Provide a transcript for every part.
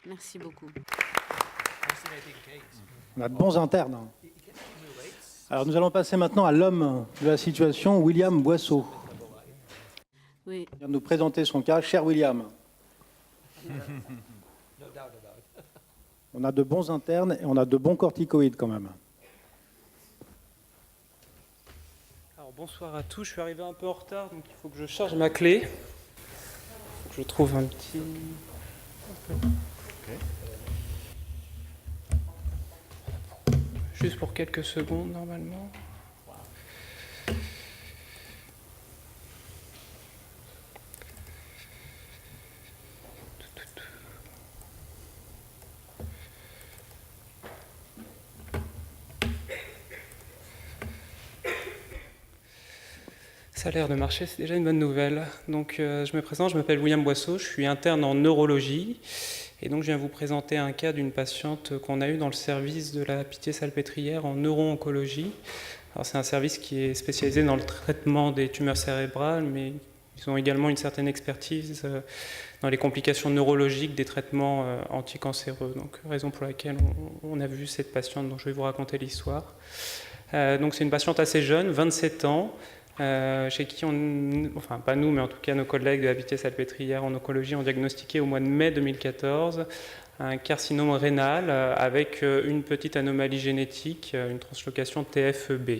Merci beaucoup. On a de bons internes. Alors nous allons passer maintenant à l'homme de la situation, William Boisseau. Oui. Il vient de nous présenter son cas. Cher William, on a de bons internes et on a de bons corticoïdes quand même. Alors bonsoir à tous, je suis arrivé un peu en retard, donc il faut que je charge ma clé. Je trouve un petit... Juste pour quelques secondes normalement. Ça a l'air de marcher, c'est déjà une bonne nouvelle. Donc je me présente, je m'appelle William Boisseau, je suis interne en neurologie. Et donc je viens vous présenter un cas d'une patiente qu'on a eue dans le service de la Pitié-Salpêtrière en neuro-oncologie. Alors c'est un service qui est spécialisé dans le traitement des tumeurs cérébrales, mais ils ont également une certaine expertise dans les complications neurologiques des traitements anticancéreux. Donc raison pour laquelle on a vu cette patiente dont je vais vous raconter l'histoire. Donc c'est une patiente assez jeune, 27 ans, chez qui enfin pas nous, mais en tout cas nos collègues de la Pitié-Salpêtrière en oncologie ont diagnostiqué au mois de mai 2014 un carcinome rénal avec une petite anomalie génétique, une translocation TFEB.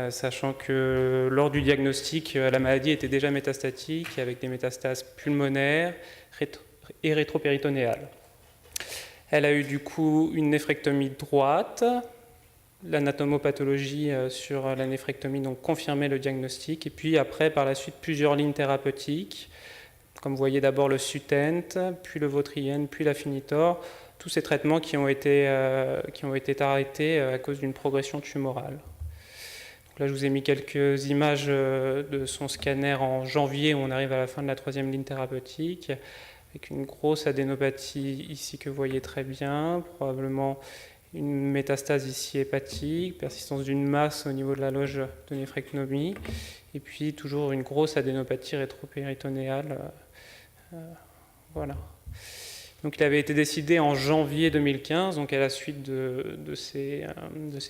Sachant que lors du diagnostic, la maladie était déjà métastatique avec des métastases pulmonaires et rétropéritonéales. Elle a eu du coup une néphrectomie droite. L'anatomopathologie sur la néphrectomie donc confirmait le diagnostic, et puis après par la suite plusieurs lignes thérapeutiques, comme vous voyez d'abord le Sutent, puis le Votrient, puis l'Afinitor, tous ces traitements qui ont été arrêtés à cause d'une progression tumorale. Donc là je vous ai mis quelques images de son scanner en janvier où on arrive à la fin de la 3e ligne thérapeutique, avec une grosse adénopathie ici que vous voyez très bien, probablement une métastase ici hépatique, persistance d'une masse au niveau de la loge de néphrectomie, et puis toujours une grosse adénopathie rétropéritonéale. Voilà. Donc il avait été décidé en janvier 2015, donc à la suite de ces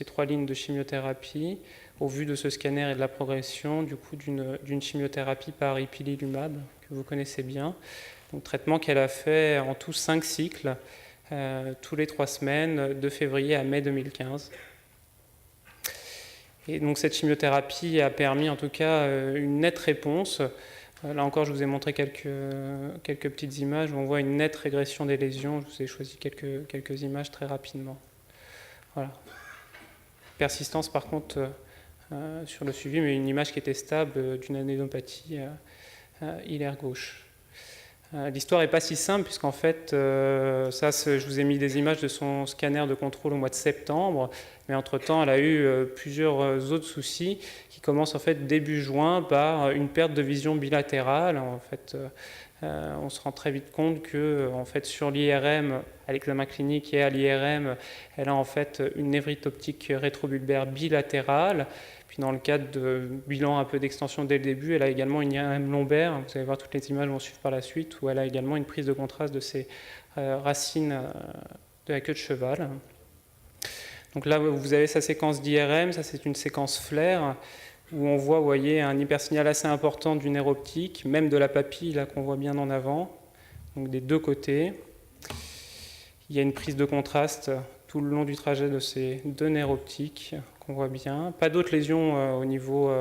3 lignes de chimiothérapie, au vu de ce scanner et de la progression du coup d'une chimiothérapie par ipilimumab, que vous connaissez bien. Donc traitement qu'elle a fait en tout 5 cycles, tous les 3 semaines, de février à mai 2015. Et donc cette chimiothérapie a permis en tout cas une nette réponse. Là encore, je vous ai montré quelques petites images où on voit une nette régression des lésions. Je vous ai choisi quelques images très rapidement. Voilà. Persistance par contre sur le suivi, mais une image qui était stable d'une adénopathie hilaire gauche. L'histoire n'est pas si simple, puisqu'en fait, je vous ai mis des images de son scanner de contrôle au mois de septembre, mais entre-temps, elle a eu plusieurs autres soucis qui commencent en fait début juin par une perte de vision bilatérale. En fait, on se rend très vite compte que en fait, sur l'IRM, à l'examen clinique et à l'IRM, elle a en fait une névrite optique rétrobulbaire bilatérale. Puis dans le cadre de bilan un peu d'extension dès le début, elle a également une IRM lombaire. Vous allez voir, toutes les images vont suivre par la suite, où elle a également une prise de contraste de ses racines de la queue de cheval. Donc là, vous avez sa séquence d'IRM, ça c'est une séquence flair, où on voit, vous voyez, un hypersignal assez important du nerf optique, même de la papille, là qu'on voit bien en avant, donc des deux côtés. Il y a une prise de contraste tout le long du trajet de ces deux nerfs optiques qu'on voit bien. Pas d'autres lésions au niveau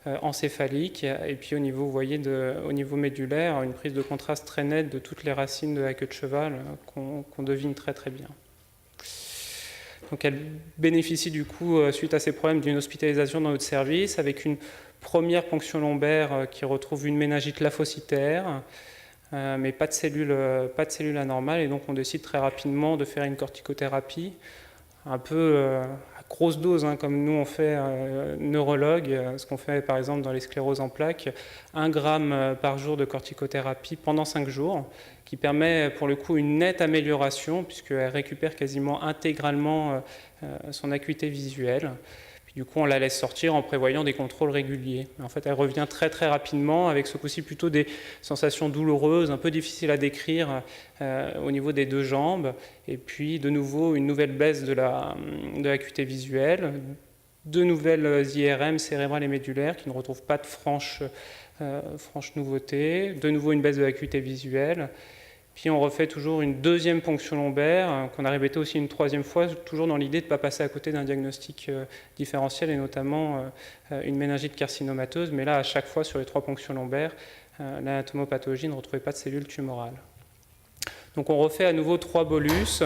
encéphalique. Et puis au niveau, vous voyez, au niveau médulaire, une prise de contraste très nette de toutes les racines de la queue de cheval qu'on devine très très bien. Donc elle bénéficie du coup, suite à ces problèmes, d'une hospitalisation dans notre service avec une première ponction lombaire qui retrouve une méningite lymphocytaire, mais pas de cellules anormales, et donc on décide très rapidement de faire une corticothérapie, un peu à grosse dose, comme nous on fait neurologue, ce qu'on fait par exemple dans les scléroses en plaques, 1 gramme par jour de corticothérapie pendant 5 jours, qui permet pour le coup une nette amélioration, puisqu'elle récupère quasiment intégralement son acuité visuelle. Puis Du coup, on la laisse sortir en prévoyant des contrôles réguliers. En fait, elle revient très très rapidement, avec ce coup-ci plutôt des sensations douloureuses, un peu difficiles à décrire au niveau des 2 jambes. Et puis, de nouveau, une nouvelle baisse de l'acuité visuelle, 2 nouvelles IRM cérébrales et médulaires qui ne retrouvent pas de franche nouveauté. De nouveau, une baisse de l'acuité visuelle. Puis on refait toujours une 2e ponction lombaire, qu'on a répété aussi une 3e fois, toujours dans l'idée de ne pas passer à côté d'un diagnostic différentiel, et notamment une méningite carcinomateuse. Mais là, à chaque fois, sur les 3 ponctions lombaires, l'anatomopathologie ne retrouvait pas de cellules tumorales. Donc on refait à nouveau 3 bolus,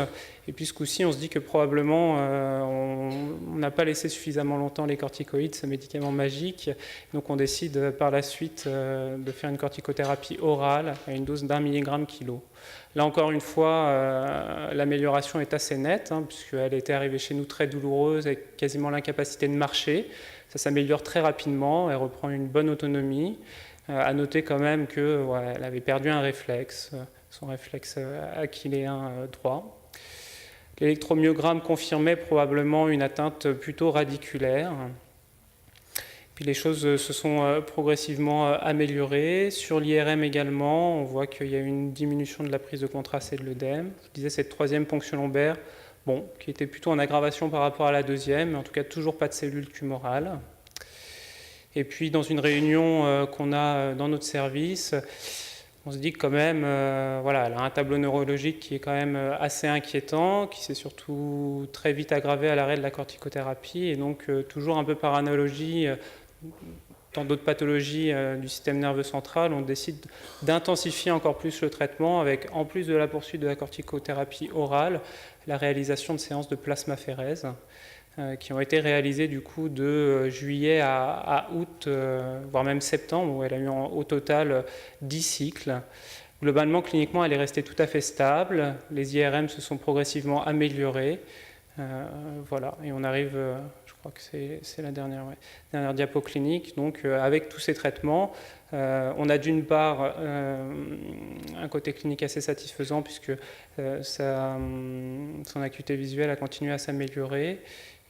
et puis ce coup-ci, on se dit que probablement on n'a pas laissé suffisamment longtemps les corticoïdes, ce médicament magique. Donc on décide par la suite de faire une corticothérapie orale à une dose d'1 mg kilo. Là encore une fois, l'amélioration est assez nette, puisqu'elle était arrivée chez nous très douloureuse, avec quasiment l'incapacité de marcher. Ça s'améliore très rapidement, elle reprend une bonne autonomie. À noter quand même qu'elle avait perdu un réflexe, son réflexe achilléen droit. L'électromyogramme confirmait probablement une atteinte plutôt radiculaire. Puis les choses se sont progressivement améliorées. Sur l'IRM également, on voit qu'il y a une diminution de la prise de contraste et de l'œdème. Je disais cette 3e ponction lombaire, qui était plutôt en aggravation par rapport à la 2e, mais en tout cas toujours pas de cellules tumorales. Et puis dans une réunion qu'on a dans notre service, on se dit que quand même, elle a un tableau neurologique qui est quand même assez inquiétant, qui s'est surtout très vite aggravé à l'arrêt de la corticothérapie, et donc toujours un peu par analogie, dans d'autres pathologies du système nerveux central, on décide d'intensifier encore plus le traitement avec, en plus de la poursuite de la corticothérapie orale, la réalisation de séances de plasmaphérèse qui ont été réalisées du coup de juillet à août, voire même septembre, où elle a eu au total 10 cycles. Globalement, cliniquement, elle est restée tout à fait stable. Les IRM se sont progressivement améliorés. Voilà, et on arrive, je crois que c'est la dernière diapo clinique. Donc, avec tous ces traitements, on a d'une part un côté clinique assez satisfaisant, puisque son acuité visuelle a continué à s'améliorer.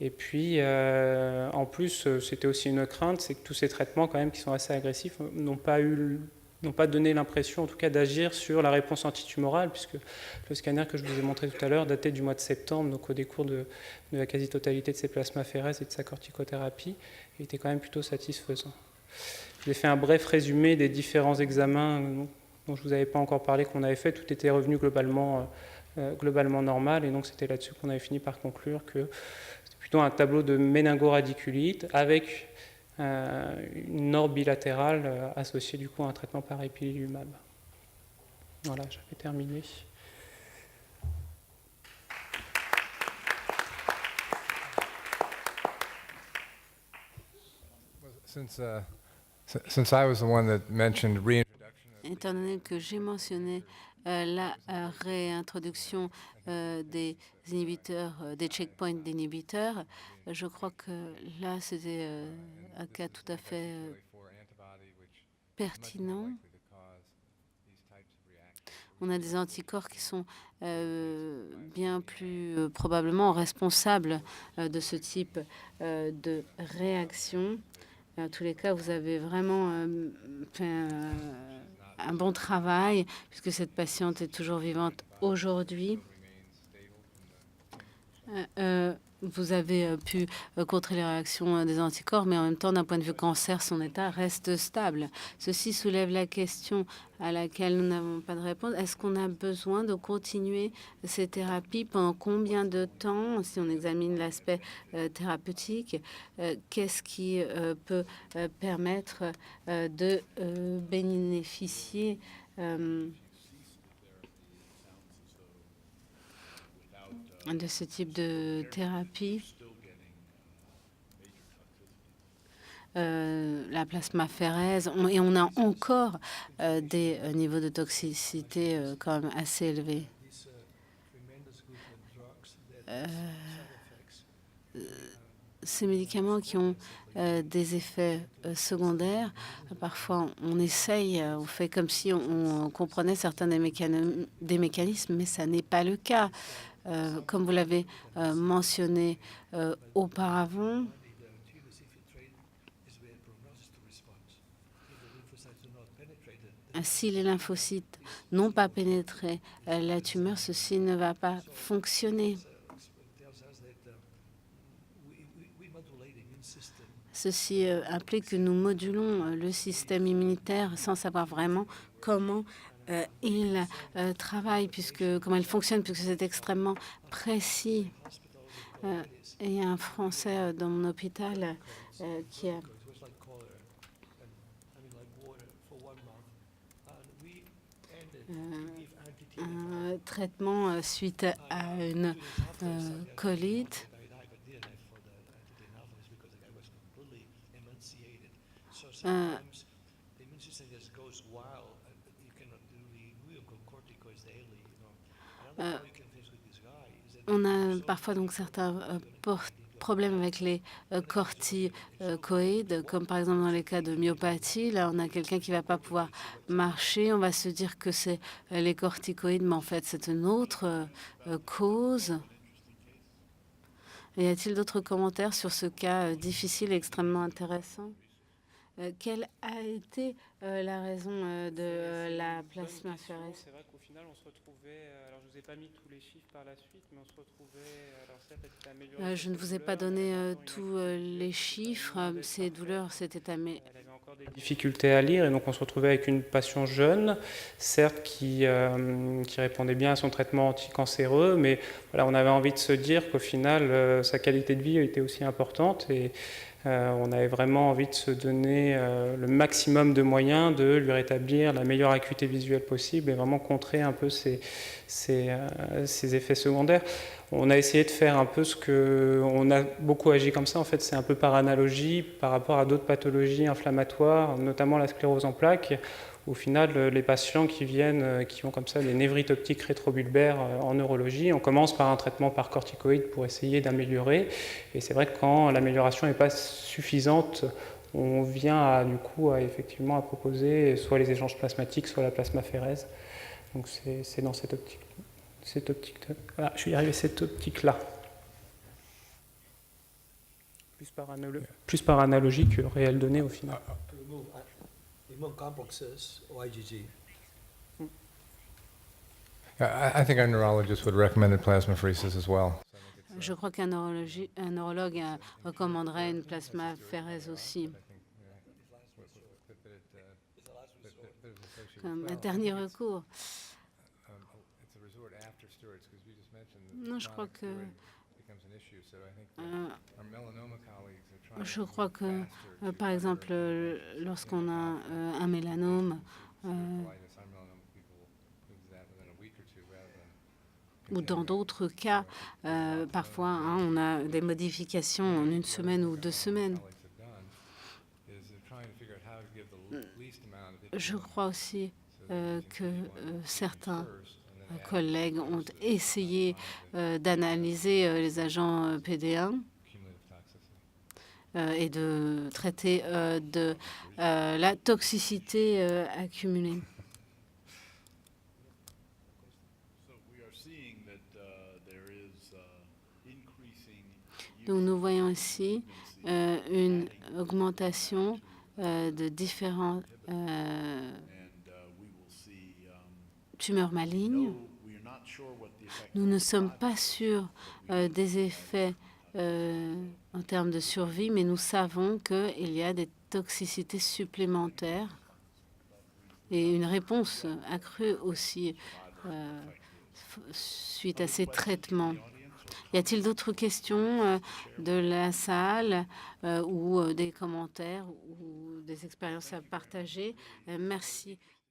Et puis, en plus, c'était aussi une crainte, c'est que tous ces traitements, quand même, qui sont assez agressifs, n'ont pas donné l'impression, en tout cas, d'agir sur la réponse antitumorale, puisque le scanner que je vous ai montré tout à l'heure datait du mois de septembre, donc au décours de la quasi-totalité de ses plasmaphérèses et de sa corticothérapie, il était quand même plutôt satisfaisant. J'ai fait un bref résumé des différents examens dont je ne vous avais pas encore parlé, qu'on avait fait. Tout était revenu globalement normal, et donc c'était là-dessus qu'on avait fini par conclure que plutôt un tableau de méningo-radiculite avec une nord bilatérale associée du coup à un traitement par ipilimumab. Voilà, j'avais terminé. Since I was the one that mentioned reintroduction. Étant donné que j'ai mentionné la réintroduction des inhibiteurs, des checkpoints d'inhibiteurs, je crois que là, c'était un cas tout à fait pertinent. On a des anticorps qui sont bien plus probablement responsables de ce type de réaction. En tous les cas, vous avez vraiment fait un bon travail, puisque cette patiente est toujours vivante aujourd'hui. Vous avez pu contrer les réactions des anticorps, mais en même temps, d'un point de vue cancer, son état reste stable. Ceci soulève la question à laquelle nous n'avons pas de réponse. Est-ce qu'on a besoin de continuer ces thérapies? Pendant combien de temps? Si on examine l'aspect thérapeutique, qu'est-ce qui peut permettre de bénéficier de ce type de thérapie? La plasmaphérèse, et on a encore des niveaux de toxicité quand même assez élevés. Ces médicaments qui ont des effets secondaires, parfois on essaye, on fait comme si on comprenait certains des mécanismes, mais ça n'est pas le cas. Comme vous l'avez mentionné auparavant, Si les lymphocytes n'ont pas pénétré la tumeur, ceci ne va pas fonctionner. Ceci implique que nous modulons le système immunitaire sans savoir vraiment comment il travaille, comment il fonctionne, puisque c'est extrêmement précis. Il y a un Français dans mon hôpital qui a un traitement suite à une colite. On a parfois donc certains problèmes avec les corticoïdes, comme par exemple dans les cas de myopathie. Là, on a quelqu'un qui ne va pas pouvoir marcher. On va se dire que c'est les corticoïdes, mais en fait, c'est une autre cause. Y a-t-il d'autres commentaires sur ce cas difficile et extrêmement intéressant? Quelle a été la raison de la plasmaphéresis? C'est vrai qu'au final, on se retrouvait, alors je ne vous ai pas mis tous les chiffres par la suite, mais on se retrouvait, alors certes, elle s'était améliorée. Je ne vous ai pas donné tous les chiffres. Ces douleurs s'étaient améliorées. Elle avait encore des difficultés à lire, et donc on se retrouvait avec une patient jeune, certes, qui répondait bien à son traitement anticancéreux, mais voilà, on avait envie de se dire qu'au final, sa qualité de vie était aussi importante, et on avait vraiment envie de se donner le maximum de moyens de lui rétablir la meilleure acuité visuelle possible et vraiment contrer un peu ces effets secondaires. On a essayé de faire un peu on a beaucoup agi comme ça, en fait, c'est un peu par analogie par rapport à d'autres pathologies inflammatoires, notamment la sclérose en plaques. Au final, les patients qui ont comme ça des névrites optiques rétrobulbaires en neurologie, on commence par un traitement par corticoïdes pour essayer d'améliorer. Et c'est vrai que quand l'amélioration n'est pas suffisante, on vient effectivement à proposer soit les échanges plasmatiques, soit la plasmaphérèse. Donc c'est dans cette optique. Voilà, je suis arrivé à cette optique-là. Plus par analogie que réelle donnée au final. Immune complexes or IgG. I think our neurologist would recommend plasmapheresis as well. Je crois qu'un neurologue recommanderait une plasmaphérèse aussi. Comme un dernier recours. Non, je crois que, par exemple, lorsqu'on a un mélanome, ou dans d'autres cas, parfois, on a des modifications en 1 semaine ou 2 semaines. Je crois aussi que certains collègues ont essayé d'analyser les agents PD1 et de traiter de la toxicité accumulée. Donc nous voyons ici une augmentation de différents tumeurs malignes. Nous ne sommes pas sûrs des effets en termes de survie, mais nous savons qu'il y a des toxicités supplémentaires et une réponse accrue aussi suite à ces traitements. Y a-t-il d'autres questions de la salle ou des commentaires ou des expériences à partager? Merci.